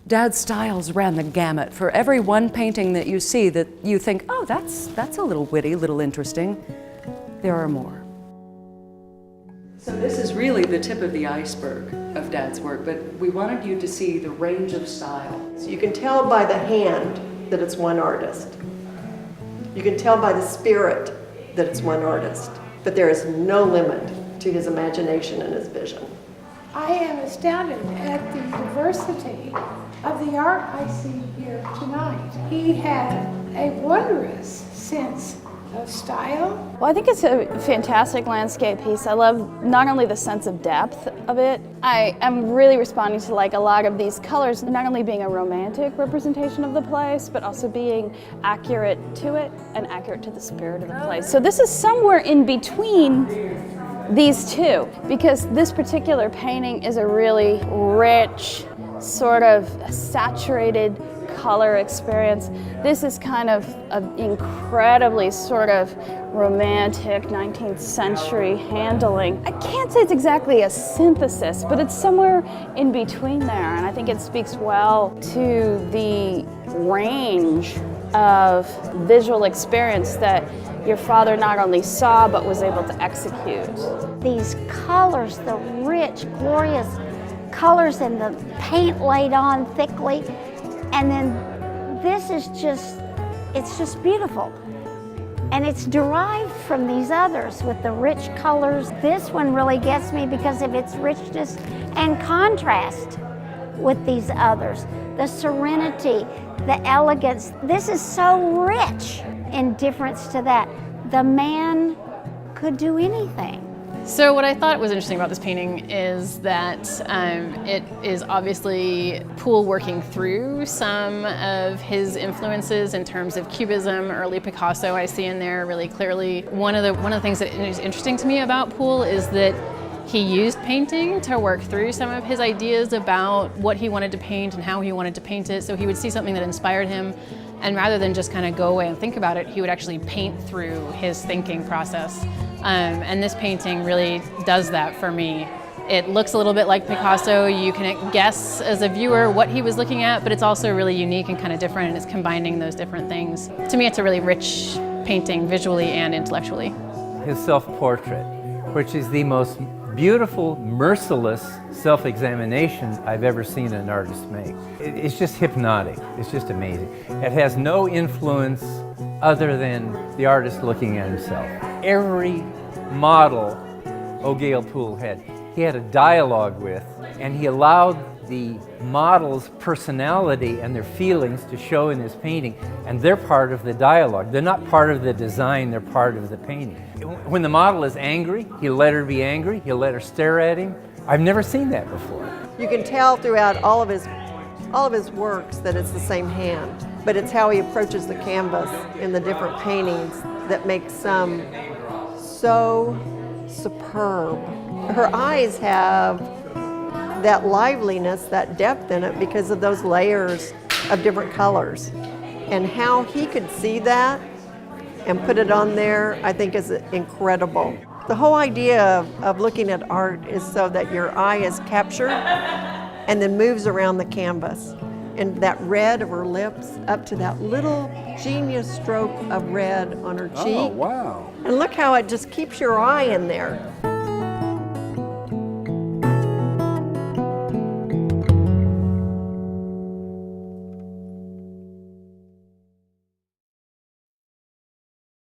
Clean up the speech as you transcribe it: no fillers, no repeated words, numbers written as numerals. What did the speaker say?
Dad's styles ran the gamut. For every one painting that you see that you think, oh, that's a little witty, a little interesting, there are more. So this is really the tip of the iceberg of Dad's work, but we wanted you to see the range of style. So you can tell by the hand that it's one artist. You can tell by the spirit that it's one artist, but there is no limit to his imagination and his vision. I am astounded at the diversity of the art I see here tonight. He had a wondrous sense of style. Well, I think it's a fantastic landscape piece. I love not only the sense of depth of it, I am really responding to like a lot of these colors, not only being a romantic representation of the place, but also being accurate to it and accurate to the spirit of the place. So this is somewhere in between these two, because this particular painting is a really rich, sort of saturated color experience. This is kind of an incredibly sort of romantic 19th century handling. I can't say it's exactly a synthesis, but it's somewhere in between there, and I think it speaks well to the range of visual experience that your father not only saw but was able to execute. These colors, the rich, glorious colors and the paint laid on thickly, and then this is just, it's just beautiful. And it's derived from these others with the rich colors. This one really gets me because of its richness and contrast with these others. The serenity, the elegance. This is so rich in difference to that. The man could do anything. So what I thought was interesting about this painting is that it is obviously Poole working through some of his influences in terms of Cubism, early Picasso I see in there really clearly. One of the things that is interesting to me about Poole is that he used painting to work through some of his ideas about what he wanted to paint and how he wanted to paint it. So he would see something that inspired him, and rather than just kind of go away and think about it, he would actually paint through his thinking process. And this painting really does that for me. It looks a little bit like Picasso. You can guess as a viewer what he was looking at, but it's also really unique and kind of different, and it's combining those different things. To me, it's a really rich painting visually and intellectually. His self-portrait, which is the most beautiful, merciless self-examination I've ever seen an artist make. It's just hypnotic. It's just amazing. It has no influence other than the artist looking at himself. Every model Gail Poole had, he had a dialogue with, and he allowed the model's personality and their feelings to show in his painting, and they're part of the dialogue. They're not part of the design, they're part of the painting. When the model is angry, he'll let her be angry, he'll let her stare at him. I've never seen that before. You can tell throughout all of his works that it's the same hand, but it's how he approaches the canvas in the different paintings that makes some so superb. Her eyes have that liveliness, that depth in it because of those layers of different colors. And how he could see that and put it on there, I think is incredible. The whole idea of looking at art is so that your eye is captured and then moves around the canvas. And that red of her lips up to that little genius stroke of red on her cheek. Oh, wow. And look how it just keeps your eye in there.